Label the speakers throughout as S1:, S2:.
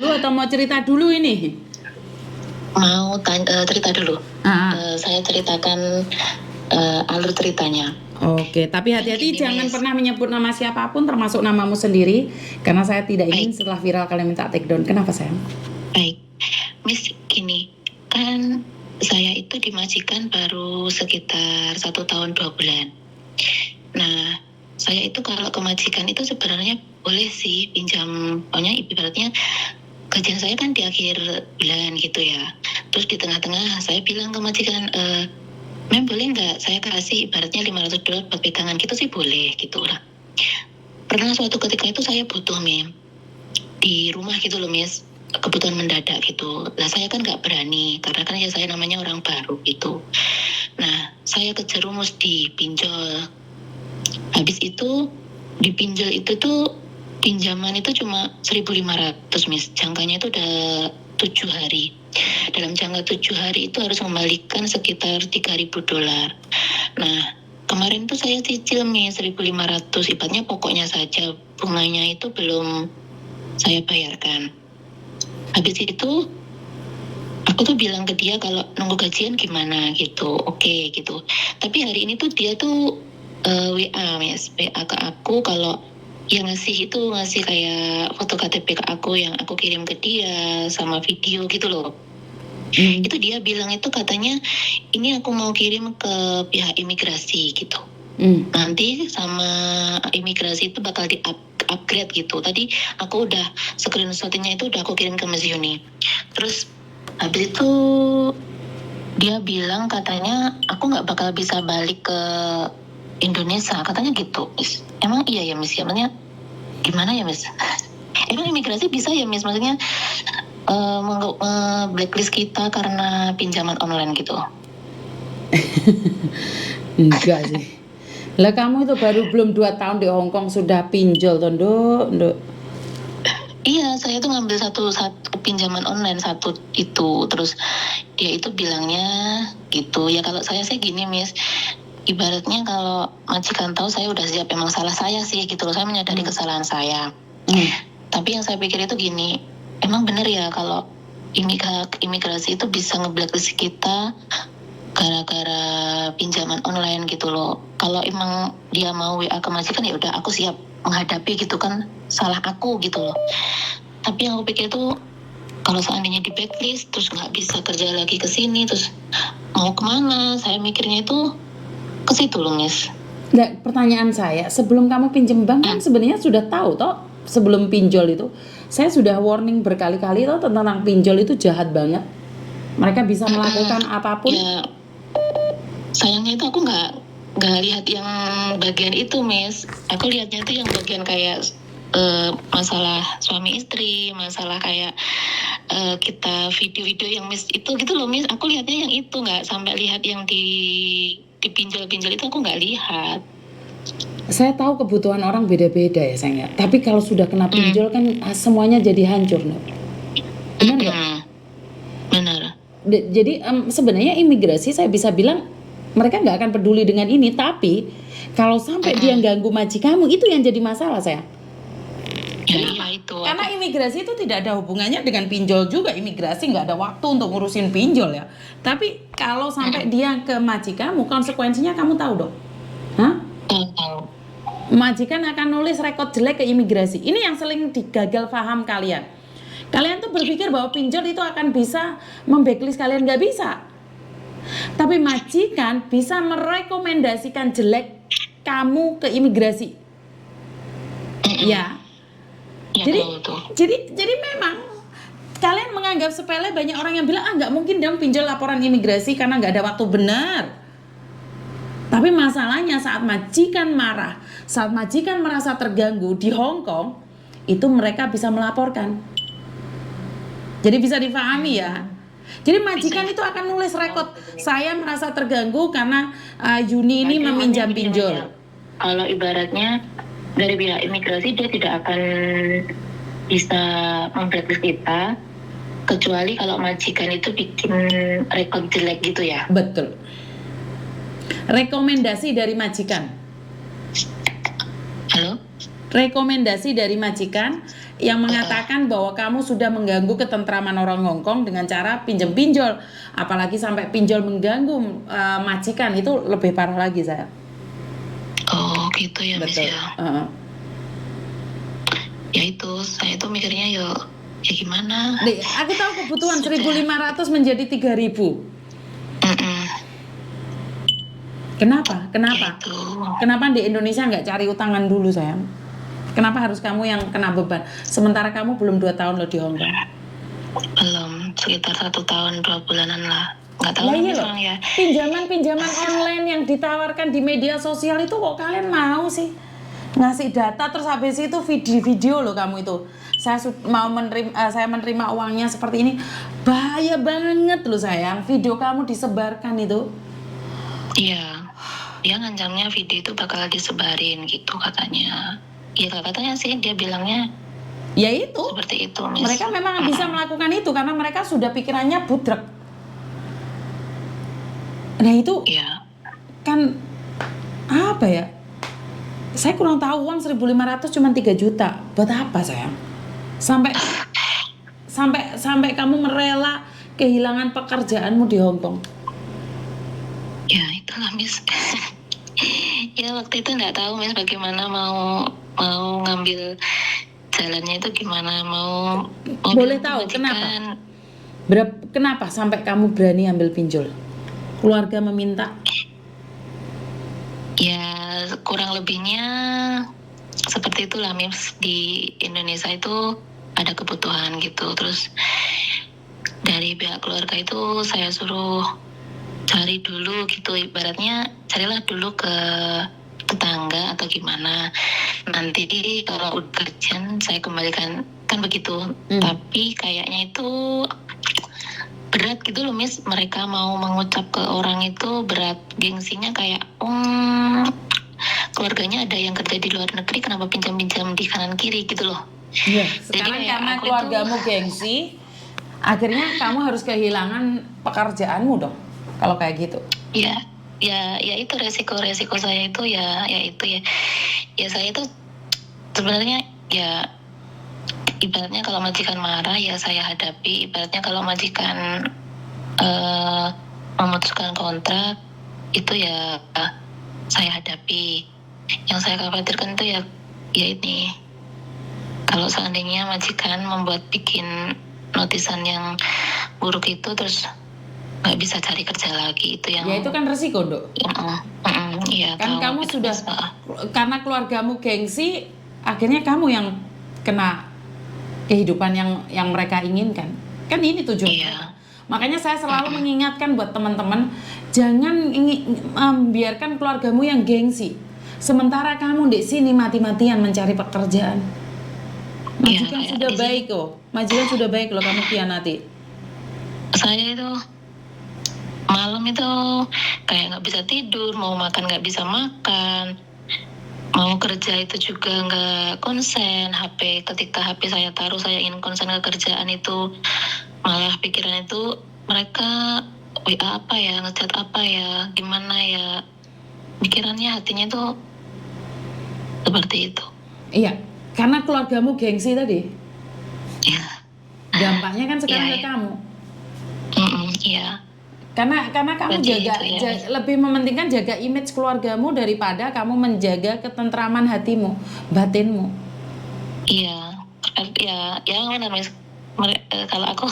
S1: Lu atau mau cerita dulu ini?
S2: Mau cerita dulu.
S1: Ah.
S2: Saya ceritakan alur ceritanya.
S1: Oke, tapi hati-hati jangan pernah menyebut nama siapapun termasuk namamu sendiri karena saya tidak ingin setelah viral kalian minta take down. Kenapa sayang?
S2: Baik, Miss, gini kan saya itu di majikan baru sekitar 1 tahun 2 bulan. Nah, saya itu kalau ke majikan itu sebenarnya boleh sih pinjam, pokoknya ibaratnya gajian saya kan di akhir bulan gitu ya. Terus di tengah-tengah saya bilang ke majikan, Mem boleh nggak saya kasih ibaratnya $500 buat pegangan gitu sih boleh gitu lah. Pernah suatu ketika itu saya butuh Mem di rumah gitu loh Miss, kebutuhan mendadak gitu. Lah saya kan nggak berani karena kan ya saya namanya orang baru gitu. Nah saya kejerumus di pinjol. Habis itu di pinjol itu tuh pinjaman itu cuma 1.500 Miss. Jangkanya itu udah 7 hari. Dalam jangka 7 hari itu harus mengembalikan sekitar $3.000. Nah, kemarin tuh saya cicil nih 1.500, ibaratnya pokoknya saja, bunganya itu belum saya bayarkan. Habis itu aku tuh bilang ke dia kalau nunggu gajian gimana gitu, oke gitu. Tapi hari ini tuh dia tuh WA ke aku kalau yang ngasih kayak foto KTP ke aku yang aku kirim ke dia sama video gitu loh. Itu dia bilang itu katanya ini aku mau kirim ke pihak imigrasi gitu. Nanti sama imigrasi itu bakal di upgrade gitu. Tadi aku udah screenshotnya itu udah aku kirim ke Mas Yuni. Terus habis itu dia bilang katanya aku nggak bakal bisa balik ke Indonesia katanya gitu, Miss. Emang iya ya Miss? Maksudnya gimana ya Miss? Emang imigrasi bisa ya Miss? Maksudnya blacklist kita karena pinjaman online gitu?
S1: Enggak sih. Lah kamu itu baru belum 2 tahun di Hong Kong sudah pinjol toh, Nduk.
S2: Iya, saya tuh ngambil satu pinjaman online satu itu, terus dia itu bilangnya gitu. Ya kalau saya sih gini, Miss. Ibaratnya kalau majikan tahu saya udah siap, emang salah saya sih gitu loh. Saya menyadari kesalahan saya. Tapi yang saya pikir itu gini, emang bener ya kalau imigrasi itu bisa nge-blacklist kita gara-gara pinjaman online gitu loh. Kalau emang dia mau WA ke majikan ya udah aku siap menghadapi gitu kan, salah aku gitu loh. Tapi yang aku pikir tuh kalau seandainya di blacklist terus nggak bisa kerja lagi ke sini terus mau kemana? Saya mikirnya itu ke situ loh Miss.
S1: Nggak, pertanyaan saya, sebelum kamu pinjem bank kan sebenarnya sudah tahu toh, sebelum pinjol itu saya sudah warning berkali-kali toh tentang pinjol itu jahat banget. Mereka bisa melakukan apapun.
S2: Ya, sayangnya itu aku nggak lihat yang bagian itu Miss. Aku lihatnya itu yang bagian kayak masalah suami istri, masalah kayak kita video-video yang Miss itu gitu loh Miss. Aku lihatnya yang itu, nggak sampai lihat yang di pinjol-pinjol itu aku nggak lihat.
S1: Saya tahu kebutuhan orang beda-beda ya sayang ya. Tapi kalau sudah kena pinjol kan semuanya jadi hancur, no? Benar nggak?
S2: Benar.
S1: Jadi sebenarnya imigrasi saya bisa bilang mereka nggak akan peduli dengan ini. Tapi kalau sampai dia ganggu majikanmu itu yang jadi masalah saya.
S2: Ya, itu.
S1: Karena imigrasi itu tidak ada hubungannya dengan pinjol juga. Imigrasi nggak ada waktu untuk ngurusin pinjol ya. Tapi kalau sampai dia ke majikanmu, konsekuensinya kamu tahu dong. Hah?
S2: Tahu.
S1: Majikan akan nulis rekod jelek ke imigrasi. Ini yang sering digagal paham kalian. Kalian tuh berpikir bahwa pinjol itu akan bisa membacklist kalian, nggak bisa. Tapi majikan bisa merekomendasikan jelek kamu ke imigrasi. Ya. Jadi memang kalian menganggap sepele, banyak orang yang bilang nggak mungkin dong pinjol laporan imigrasi karena nggak ada waktu. Benar. Tapi masalahnya saat majikan marah, saat majikan merasa terganggu di Hong Kong, itu mereka bisa melaporkan. Jadi bisa dipahami ya. Jadi majikan itu akan nulis rekod, saya merasa terganggu karena Yuni ini meminjam pinjol.
S2: Kalau ibaratnya dari pihak imigrasi dia tidak akan bisa memblacklist kita kecuali kalau majikan itu bikin rekod jelek gitu ya.
S1: Betul. Rekomendasi dari majikan.
S2: Halo?
S1: rekomendasi dari majikan yang mengatakan bahwa kamu sudah mengganggu ketentraman orang Hongkong dengan cara pinjol, apalagi sampai pinjol mengganggu majikan, itu lebih parah lagi saya.
S2: Oh gitu ya Miss
S1: Betul.
S2: ya. Ya itu, saya tuh mikirnya ya gimana.
S1: Nih, aku tahu kebutuhan
S2: Sudah.
S1: 1.500 menjadi 3.000.
S2: Mm-mm.
S1: Kenapa?
S2: Ya itu.
S1: Kenapa di Indonesia nggak cari utangan dulu sayang? Kenapa harus kamu yang kena beban? Sementara kamu belum 2 tahun loh di Hong Kong.
S2: Belum, sekitar 1 tahun 2 bulanan lah. Nggak tahu
S1: Lah iya
S2: Miss
S1: loh,
S2: Bang ya.
S1: pinjaman online yang ditawarkan di media sosial itu kok kalian mau sih? Ngasih data terus habis itu video loh kamu itu. Saya menerima uangnya seperti ini. Bahaya banget loh sayang, video kamu disebarkan itu.
S2: Iya, dia ngancamnya video itu bakal disebarin gitu katanya. Iya katanya sih, dia bilangnya
S1: Ya itu,
S2: seperti itu Miss.
S1: mereka memang bisa melakukan itu karena mereka sudah pikirannya budrek. Nah itu
S2: Iya.
S1: kan apa ya? Saya kurang tahu, uang 1.500 cuma 3 juta. Buat apa sayang? Sampai kamu merela kehilangan pekerjaanmu di Hong Kong.
S2: Ya itulah Miss. Ya waktu itu nggak tahu Miss bagaimana mau ngambil jalannya itu gimana, mau
S1: Boleh
S2: bilang
S1: tahu
S2: ke
S1: kenapa?
S2: majikan.
S1: Kenapa sampai kamu berani ambil pinjol? Keluarga meminta?
S2: Ya kurang lebihnya seperti itulah Miss. Di Indonesia itu ada kebutuhan gitu, terus dari pihak keluarga itu saya suruh cari dulu gitu, ibaratnya carilah dulu ke tetangga atau gimana, nanti kalau udah kerjaan saya kembalikan, kan begitu. Tapi kayaknya itu berat gitu loh Miss, mereka mau mengucap ke orang itu berat, gengsinya kayak keluarganya ada yang kerja di luar negeri, kenapa pinjam-pinjam di kanan kiri gitu loh.
S1: Iya,
S2: Jadi
S1: sekarang
S2: kayak
S1: karena
S2: aku
S1: keluargamu gengsi, akhirnya kamu harus kehilangan pekerjaanmu dong. Kalau kayak gitu.
S2: Ya itu resiko saya itu ya itu ya saya itu sebenarnya ya ibaratnya kalau majikan marah ya saya hadapi, ibaratnya kalau majikan memutuskan kontrak itu ya saya hadapi. Yang saya khawatirkan itu ya ini, kalau seandainya majikan membuat bikin notisan yang buruk itu terus nggak bisa cari kerja lagi, itu yang
S1: Ya itu kan resiko, Dok.
S2: Iya,
S1: Kan
S2: tahu,
S1: kamu
S2: itu
S1: sudah
S2: bisa.
S1: karena keluargamu gengsi, akhirnya kamu yang kena kehidupan yang mereka inginkan. Kan ini tujuan.
S2: Iya.
S1: Makanya saya selalu mengingatkan buat teman-teman, jangan biarkan keluargamu yang gengsi. Sementara kamu di sini mati-matian mencari pekerjaan. Majikan
S2: Iya,
S1: sudah
S2: di
S1: baik loh. Majikan sudah baik loh, kamu khianati.
S2: Saya itu malam itu kayak nggak bisa tidur, mau makan nggak bisa makan, mau kerja itu juga nggak konsen. Ketika HP saya taruh, saya ingin konsen ke kerjaan itu, malah pikiran itu mereka WA apa ya, ngechat apa ya, gimana ya, pikirannya hatinya itu seperti itu.
S1: Iya, karena keluargamu gengsi tadi.
S2: Ya.
S1: Dampaknya kan sekarang
S2: Iya,
S1: ke
S2: iya.
S1: kamu.
S2: Iya.
S1: Karena kamu
S2: Berarti
S1: jaga,
S2: itu ya.
S1: lebih mementingkan jaga image keluargamu daripada kamu menjaga ketentraman hatimu, batinmu.
S2: Iya, ya benar Miss. Kalau aku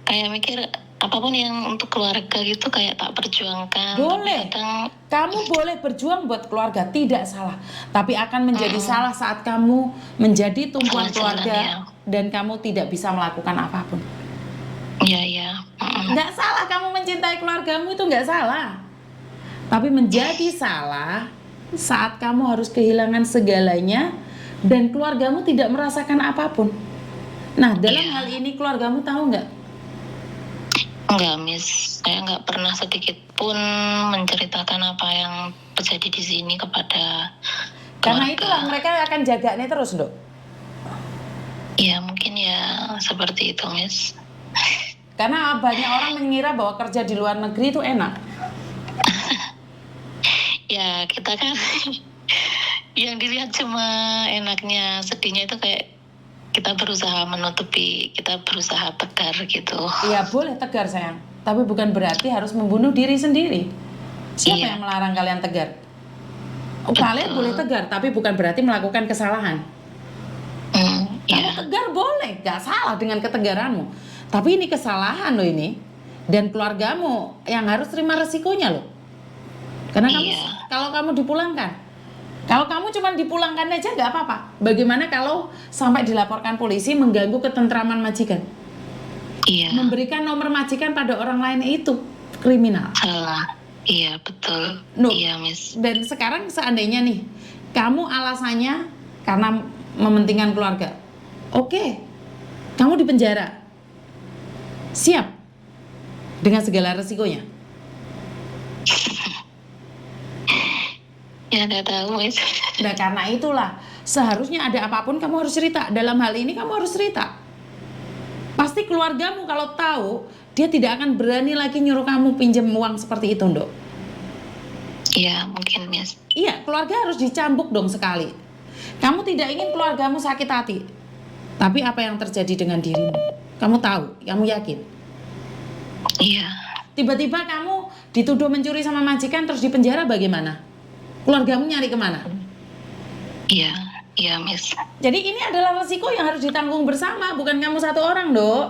S2: kayak mikir apapun yang untuk keluarga gitu kayak tak perjuangkan.
S1: Boleh.
S2: Tapi kadang
S1: Kamu boleh berjuang buat keluarga, tidak salah. Tapi akan menjadi salah saat kamu menjadi tumpuan
S2: Salah
S1: keluarga
S2: jalan,
S1: dan kamu tidak bisa melakukan apapun.
S2: iya.
S1: Nggak salah kamu mencintai keluargamu, itu nggak salah. Tapi menjadi salah saat kamu harus kehilangan segalanya dan keluargamu tidak merasakan apapun. Nah, dalam
S2: Iya.
S1: hal ini keluargamu tahu nggak?
S2: Enggak Miss, saya nggak pernah sedikit pun menceritakan apa yang terjadi di sini kepada
S1: Karena
S2: keluarga.
S1: itulah mereka akan jaganya terus, Dok.
S2: Ya mungkin ya seperti itu Miss.
S1: Karena banyak orang mengira bahwa kerja di luar negeri itu enak.
S2: Ya kita kan Yang dilihat cuma enaknya, sedihnya itu kayak kita berusaha menutupi, kita berusaha tegar gitu.
S1: Iya boleh tegar sayang, tapi bukan berarti harus membunuh diri sendiri. Siapa
S2: Iya.
S1: yang melarang kalian tegar? Oh,
S2: Betul.
S1: kalian boleh tegar, tapi bukan berarti melakukan kesalahan. Kamu
S2: Iya.
S1: tegar boleh, gak salah dengan ketegaranmu. Tapi ini kesalahan loh ini. Dan keluargamu yang harus terima resikonya loh. Karena kamu,
S2: Iya.
S1: kalau kamu dipulangkan, kalau kamu cuma dipulangkan aja gak apa-apa. Bagaimana kalau sampai dilaporkan polisi mengganggu ketentraman majikan?
S2: Iya.
S1: Memberikan nomor majikan pada orang lain itu kriminal.
S2: Salah. Iya, betul.
S1: No.
S2: Iya, Miss.
S1: Dan sekarang seandainya nih, kamu alasannya karena mementingkan keluarga. Oke, kamu di penjara. Siap. Dengan segala resikonya.
S2: Ya, nggak tahu, Miss.
S1: Nah karena itulah, seharusnya ada apapun kamu harus cerita. Dalam hal ini kamu harus cerita. Pasti keluargamu kalau tahu, dia tidak akan berani lagi nyuruh kamu pinjam uang seperti itu, Ndok.
S2: Iya, mungkin, Miss.
S1: Iya, keluarga harus dicambuk dong sekali. Kamu tidak ingin keluargamu sakit hati. Tapi apa yang terjadi dengan dirimu? Kamu tahu, kamu yakin.
S2: Iya.
S1: Tiba-tiba kamu dituduh mencuri sama majikan terus dipenjara bagaimana? Keluargamu nyari kemana?
S2: Iya. Iya, Miss.
S1: Jadi ini adalah resiko yang harus ditanggung bersama, bukan kamu satu orang, Dok.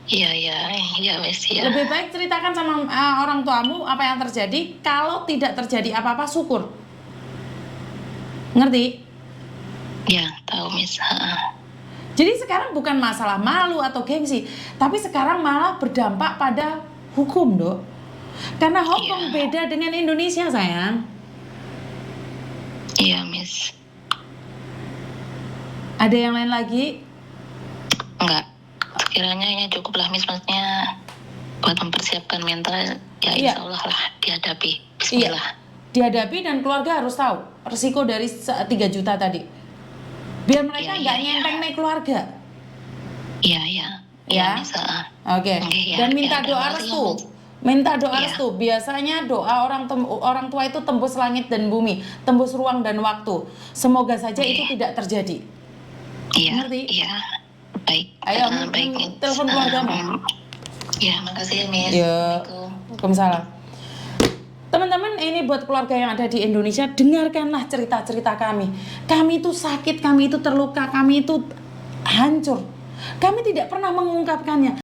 S2: Iya, Miss. Iya.
S1: Lebih baik ceritakan sama orang tuamu apa yang terjadi. Kalau tidak terjadi apa-apa, syukur. Ngerti?
S2: Iya, tahu, Miss.
S1: Jadi sekarang bukan masalah malu atau gengsi, tapi sekarang malah berdampak pada hukum, Dok. Karena Hongkong
S2: Iya.
S1: beda dengan Indonesia, sayang.
S2: Iya, Miss.
S1: Ada yang lain lagi?
S2: Enggak. Sekiranya ini cukuplah, Miss. Maksudnya buat mempersiapkan mental, ya
S1: Iya.
S2: insya Allah lah dihadapi. Bismillah.
S1: Dihadapi dan keluarga harus tahu resiko dari 3 juta tadi. Biar mereka
S2: Iya,
S1: nggak
S2: iya,
S1: nyenteng nih keluarga.
S2: Iya.
S1: Ya.
S2: Iya, Miss.
S1: Oke.
S2: Oke, ya.
S1: Dan minta
S2: Ya,
S1: doa
S2: terima kasih,
S1: restu.
S2: Miss.
S1: Minta doa
S2: Iya.
S1: restu. Biasanya doa orang tua itu tembus langit dan bumi, tembus ruang dan waktu. Semoga saja
S2: Oke.
S1: itu tidak terjadi.
S2: Iya.
S1: Ngerti?
S2: Iya. Baik.
S1: Ayo,
S2: Baik, Miss.
S1: telepon keluargamu.
S2: Ya, makasih ya, Miss.
S1: Ya.
S2: Assalamualaikum.
S1: Waalaikumsalam. Teman-teman, ini buat keluarga yang ada di Indonesia, dengarkanlah cerita-cerita kami. Kami itu sakit, kami itu terluka, kami itu hancur. Kami tidak pernah mengungkapkannya.